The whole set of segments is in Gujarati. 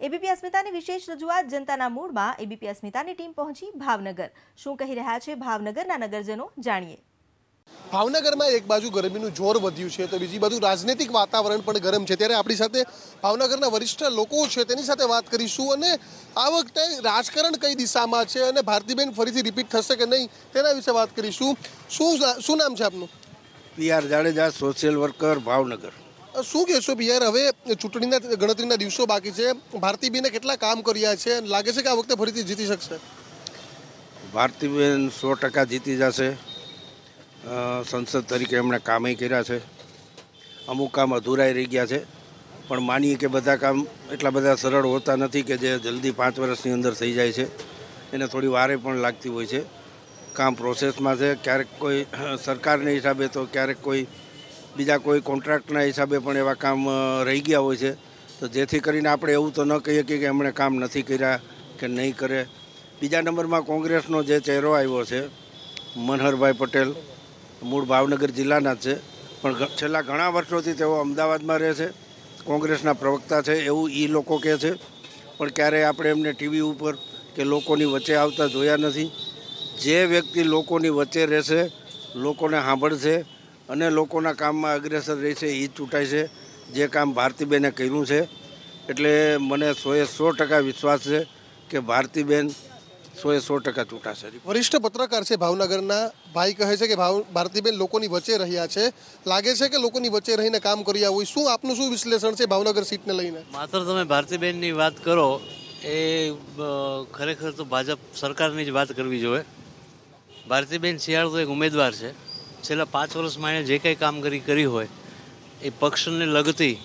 એબીપી અસ્મિતાની વિશેષ રજૂઆત જનતાના મૂડમાં એબીપી અસ્મિતાની ટીમ પહોંચી ભાવનગર। શું કહી રહ્યા છે ભાવનગરના નગરજનો, જાણીએ। ભાવનગરમાં એક બાજુ ગરમીનું જોર વધ્યું છે તો બીજી બાજુ રાજનૈતિક વાતાવરણ પણ ગરમ છે, ત્યારે આપણી સાથે ભાવનગરના વરિષ્ઠ લોકો છે તેની સાથે વાત કરીશું અને આ વખતે રાજકારણ કઈ દિશામાં છે અને ભારતીબેન ફરીથી રિપીટ થશે કે નહીં તેના વિશે વાત કરીશું। શું નામ છે આપનું? PR Jadeja, social worker, Bhavnagar. શું કહેશો પીઆર, હવે ચૂંટણીના ગણતરીના દિવસો બાકી છે, ભારતીબેને કેટલા કામ કર્યા છે, લાગે છે કે આ વખતે ફરીથી જીતી શકશે? ભારતીબેન 100% જીતી જશે। સંસદ તરીકે એમણે કામે કર્યા છે, અમુક કામ અધૂરાઈ રહી ગયા છે, પણ માનીએ કે બધા કામ એટલા બધા સરળ હોતા નથી કે જે જલ્દી 5 વર્ષની અંદર થઈ જાય છે, એને થોડી વારે પણ લાગતી હોય છે। કામ પ્રોસેસમાં છે, ક્યારેક કોઈ સરકારના હિસાબે તો ક્યારેક કોઈ બીજા કોઈ કોન્ટ્રાક્ટના હિસાબે પણ એવા કામ રહી ગયા હોય છે, તો જેથી કરીને આપણે એવું તો ન કહીએ કે એમણે કામ નથી કર્યા કે નહીં કરે। બીજા નંબરમાં કોંગ્રેસનો જે ચહેરો આવ્યો છે મનહરભાઈ પટેલ, મૂળ ભાવનગર જિલ્લાના જ છે, પણ છેલ્લા ઘણા વર્ષોથી તેઓ અમદાવાદમાં રહે છે, કોંગ્રેસના પ્રવક્તા છે એવું એ લોકો કહે છે, પણ ક્યારેય આપણે એમને ટીવી ઉપર કે લોકોની વચ્ચે આવતા જોયા નથી। જે વ્યક્તિ લોકોની વચ્ચે રહેશે, લોકોને સાંભળશે અને લોકોના કામમાં અગ્રેસર રહેશે એ જ ચૂંટાય છે, જે કામ ભારતીબેને કર્યું છે। એટલે મને 100% વિશ્વાસ છે કે ભારતીબેન 100% ચૂંટાશે। વરિષ્ઠ પત્રકાર છે ભાવનગરના, ભાઈ કહે છે કે ભારતીબેન લોકોની વચ્ચે રહ્યા છે, લાગે છે કે લોકોની વચ્ચે રહીને કામ કર્યા હોય। શું આપનું શું વિશ્લેષણ છે ભાવનગર સીટને લઈને? માત્ર તમે ભારતીબેનની વાત કરો એ ખરેખર તો ભાજપ સરકારની જ વાત કરવી જોઈએ। ભારતીબેન શિયાળ તો એક ઉમેદવાર છે, છેલ્લા 5 વર્ષમાં એણે જે કંઈ કામગીરી કરી હોય એ પક્ષને લગતી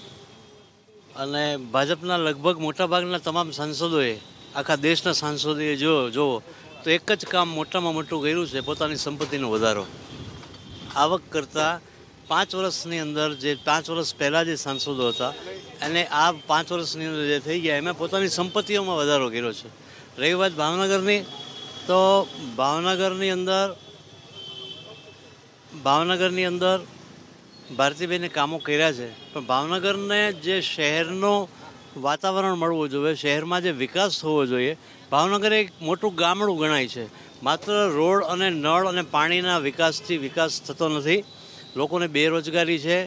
અને ભાજપના લગભગ મોટાભાગના તમામ સાંસદોએ, આખા દેશના સાંસદોએ જોવો તો એક જ કામ મોટામાં મોટું કર્યું છે, પોતાની સંપત્તિનો વધારો। આવક કરતાં 5 વર્ષની અંદર જે 5 વર્ષ પહેલાં જે સાંસદો હતા અને આ 5 વર્ષની અંદર જે થઈ ગયા એમાં પોતાની સંપત્તિઓમાં વધારો કર્યો છે। રહી વાત ભાવનગરની, તો ભાવનગરની અંદર ભારતીબેને કામો કર્યા છે, પણ ભાવનગરને જે શહેરનો વાતાવરણ મળવું જોઈએ, શહેરમાં જે વિકાસ થવો જોઈએ, ભાવનગર એક મોટું ગામડું ગણાય છે, માત્ર રોડ અને નળ અને પાણીના વિકાસથી વિકાસ થતો નથી। લોકોને બેરોજગારી છે,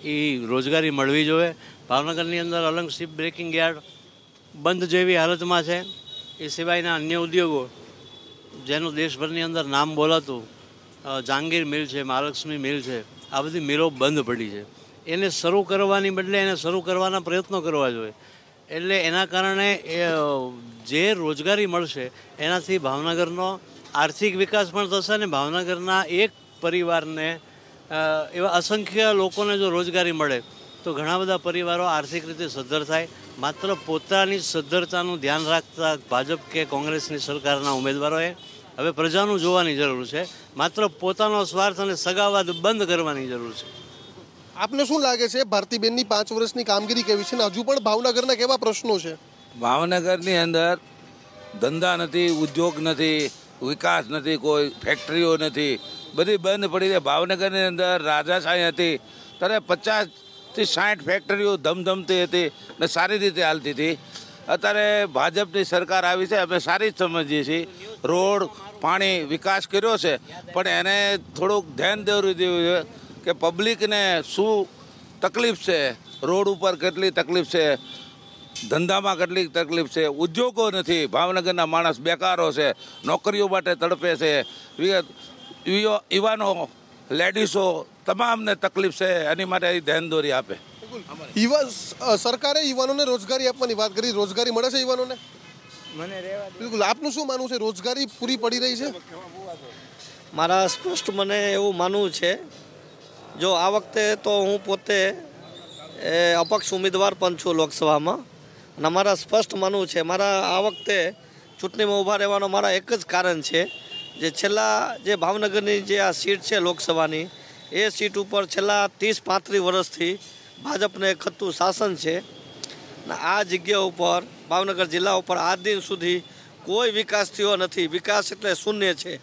એ રોજગારી મળવી જોઈએ। ભાવનગરની અંદર અલંગ શિપ બ્રેકિંગ યાર્ડ બંધ જેવી હાલતમાં છે, એ સિવાયના અન્ય ઉદ્યોગો જેનું દેશભરની અંદર નામ બોલાતું જહાંગીર મિલ છે, મહાલક્ષ્મી મિલ છે, આ બધી મિલો બંધ પડી છે, એને શરૂ કરવાની બદલે એને શરૂ કરવાના પ્રયત્નો કરવા જોઈએ। એટલે એના કારણે જે રોજગારી મળશે એનાથી ભાવનગરનો આર્થિક વિકાસ પણ થશે અને ભાવનગરના એક પરિવારને એવા અસંખ્ય લોકોને જો રોજગારી મળે તો ઘણા બધા પરિવારો આર્થિક રીતે સદ્ધર થાય। માત્ર પોતાની સદ્ધરતાનું ધ્યાન રાખતા ભાજપ કે કોંગ્રેસની સરકારના ઉમેદવારોએ હવે પ્રજાનું જોવાની જરૂર છે, માત્ર પોતાનો સ્વાર્થ અને સગાવાદ બંધ કરવાની જરૂર છે। આપને શું લાગે છે ભારતીબેનની 5 વર્ષની કામગીરી કેવી છે ને હજુ પણ ભાવનગરના કેવા પ્રશ્નો છે? ભાવનગરની અંદર ધંધા નથી, ઉદ્યોગ નથી, વિકાસ નથી, કોઈ ફેક્ટરીઓ નથી, બધી બંધ પડી છે। ભાવનગરની અંદર રાજાશાહી હતી ત્યારે 50 થી 60 ફેક્ટરીઓ ધમધમતી હતી ને સારી રીતે હાલતી હતી। અત્યારે ભાજપની સરકાર આવી છે, અમે સારી જ સમજીએ છીએ, રોડ પાણી વિકાસ કર્યો છે, પણ એને થોડુંક ધ્યાન દોરી દેવું છે કે પબ્લિકને શું તકલીફ છે, રોડ ઉપર કેટલી તકલીફ છે, ધંધામાં કેટલી તકલીફ છે, ઉદ્યોગો નથી, ભાવનગરના માણસ બેકારો છે, નોકરીઓ માટે તડપે છે, યુવાનો લેડીઝો તમામને તકલીફ છે, એની માટે ધ્યાન દોરી આપે। સરકારે યુવાનોને રોજગારી આપવાની વાત કરી, રોજગારી મળે છે યુવાનોને? બિલકુલ, આપનું શું માનવું છે, રોજગારી પૂરી પડી રહી છે? મારા સ્પષ્ટ મને એવું માનવું છે, જો આ વખતે તો હું પોતે અપક્ષ ઉમેદવાર પણ છું લોકસભામાં, અને મારા સ્પષ્ટ માનવું છે, મારા આ વખતે ચૂંટણીમાં ઊભા રહેવાનો મારા એક જ કારણ છે, જે છેલ્લા જે ભાવનગરની જે આ સીટ છે લોકસભાની, એ સીટ ઉપર છેલ્લા 30-35 વર્ષથી ભાજપને ખતું શાસન છે, અને આ જગ્યા ઉપર ભાવનગર જિલ્લા ઉપર આજ દિન સુધી કોઈ વિકાસ થયો નથી। વિકાસ એટલે શૂન્ય છે।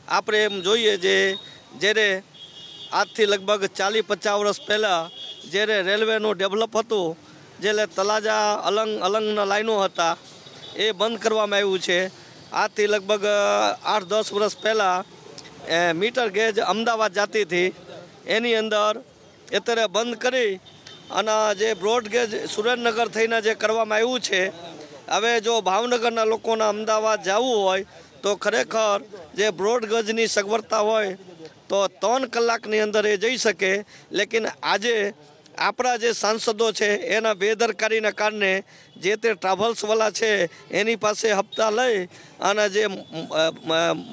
આપણે એમ જોઈએ જ્યારે આજથી લગભગ 40-50 વર્ષ પહેલાં જ્યારે રેલવેનું ડેવલપ હતું જે તલાજા અલંગના લાઈનો હતા એ બંધ કરવામાં આવ્યું છે. આજથી લગભગ 8-10 વર્ષ પહેલાં મીટર ગેજ અમદાવાદ જતી હતી એની અંદર અત્યારે બંધ કરી અને જે બ્રોડ ગેજ સુરેન્દ્રનગર થઈને જે કરવામાં આવ્યું છે. હવે જો ભાવનગરના લોકોને અમદાવાદ જવું હોય તો ખરેખર જે બ્રોડ ગેજની સગવડતા હોય તો 3 કલાકની અંદર એ જઈ શકે. લેકિન આજે આપણા જે સાંસદો છે એના બેદરકારીના કારણે જે તે ટ્રાવેલ્સવાળા છે એની પાસે હપ્તા લઈ અને જે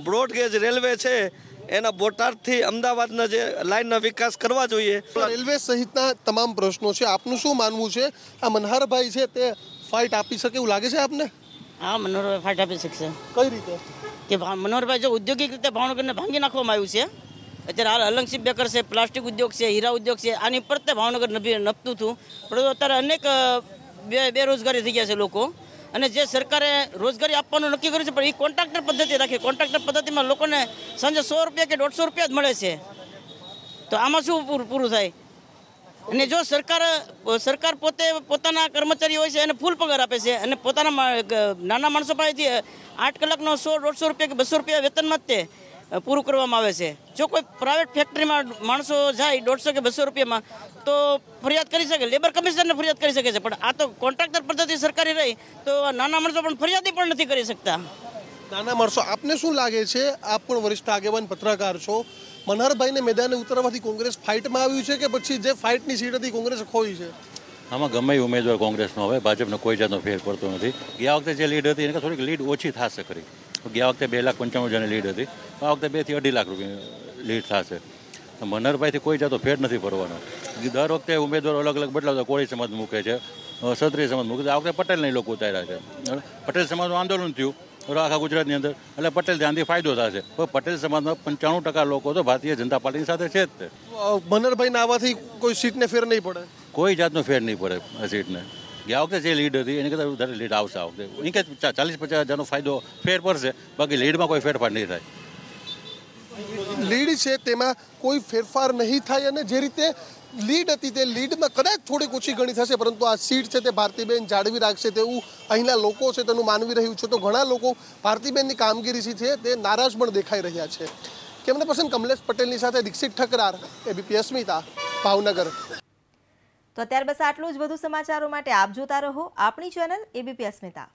બ્રોડગેજ રેલવે છે એના બોટાદથી અમદાવાદના જે લાઇનનો વિકાસ કરવા જોઈએ. રેલવે સહિતના તમામ પ્રશ્નો છે. આપનું શું માનવું છે? આ મનહરભાઈ છે તે ફાઇટ આપી શકે એવું લાગે છે આપને? હા, મનોહરભાઈ ફાઇટ આપી શકશે. કઈ રીતે? કે મનોહરભાઈ જો ઔદ્યોગિક રીતે ભાવનગરને ભાંગી નાખવામાં આવ્યું છે. અત્યારે હાલ અલંગશીપ બેકર છે, પ્લાસ્ટિક ઉદ્યોગ છે, હીરા ઉદ્યોગ છે, આની પર તે ભાવનગર નપતું હતું. પરંતુ અત્યારે અનેક બેરોજગારી થઈ ગયા છે લોકો. અને જે સરકારે રોજગારી આપવાનું નક્કી કર્યું છે પણ એ કોન્ટ્રાક્ટર પદ્ધતિ રાખે. કોન્ટ્રાક્ટર પદ્ધતિમાં લોકોને સાંજે 100 રૂપિયા કે 150 રૂપિયા જ મળે છે. તો આમાં શું પૂરું થાય? અને જો સરકાર પોતે પોતાના કર્મચારી હોય છે એને ફૂલ પગાર આપે છે અને પોતાના નાના માણસો પાસેથી 8 કલાકનો 100-150 રૂપિયા કે 200 રૂપિયા વેતનમાં જ તે પૂરું કરવામાં આવે છે. જો કોઈ પ્રાઇવેટ ફેક્ટરીમાં માણસો જાય 150 કે 200 રૂપિયામાં તો ફરિયાદ કરી શકે, લેબર કમિશનરને ફરિયાદ કરી શકે છે. પણ આ તો કોન્ટ્રાક્ટર પદ્ધતિ સરકારી રહી તો નાના માણસો પણ ફરિયાદી પણ નથી કરી શકતા. નાના માણસો, આપને શું લાગે છે? આપ પણ વરિષ્ઠ આગેવાન પત્રકાર છો. મનહરભાઈને મેદાને ઉતરવાથી કોંગ્રેસ ફાઇટમાં આવ્યું છે કે પછી જે ફાઇટની સીટ હતી કોંગ્રેસે ખોઈ છે? આમાં ગમે એ ઉમેદવાર કોંગ્રેસનો હવે ભાજપને કોઈ જાતનો ફેર પડતો નથી. ગયા વખતે જે લીડ હતી એને થોડીક લીડ ઓછી થશે ખરી. ગયા વખતે 2,95,000 જેની લીડ હતી, આ વખતે 2 થી 2.5 લાખ રૂપિયા લીડ થશે. મનહરભાઈથી કોઈ જાતો ફેર નથી પડવાનો. દર વખતે ઉમેદવારો અલગ અલગ બદલાવતા. કોળી સમાજ મૂકે છે, ક્ષત્રિય સમાજ મૂકે છે. આ વખતે પટેલના લોકો ઉતાર્યા છે. પટેલ સમાજનું આંદોલન થયું આખા ગુજરાતની અંદર એટલે પટેલ ધ્યાનથી ફાયદો થશે. પણ પટેલ સમાજના 95% લોકો તો ભારતીય જનતા પાર્ટીની સાથે છે જ તે. મનહરભાઈને આવવાથી કોઈ સીટને ફેર નહીં પડે? કોઈ જાતનો ફેર નહીં પડે આ સીટને. ગયા વખતે જે લીડ હતી એની કરતાં વધારે લીડ આવશે આ વખતે. એ કે 40-50 હજારનો ફાયદો ફેર પડશે, બાકી લીડમાં કોઈ ફેરફાર નહીં થાય. લીડ છે તેમાં કોઈ ફેરફાર નહીં થાય અને જે રીતે લીડ હતી તે લીડમાં કદાચ થોડીક ઓછી ગણી થશે, પરંતુ આ સીટ છે તે ભારતીબેન જાળવી રાખશે તેવું અહીંના લોકો છે તેનું માનવી રહ્યું છે. તો ઘણા લોકો ભારતીબેનની કામગીરી છે તે નારાજ પણ દેખાઈ રહ્યા છે. કેમેરા પર્સન કમલેશ પટેલની સાથે દીક્ષિત ઠકરાર, એબીપી અસ્મિતા, ભાવનગર. તો અત્યારે બસ આટલું જ. વધુ સમાચારો માટે આપ જોતા રહો આપણી ચેનલ એબીપી અસ્મિતા.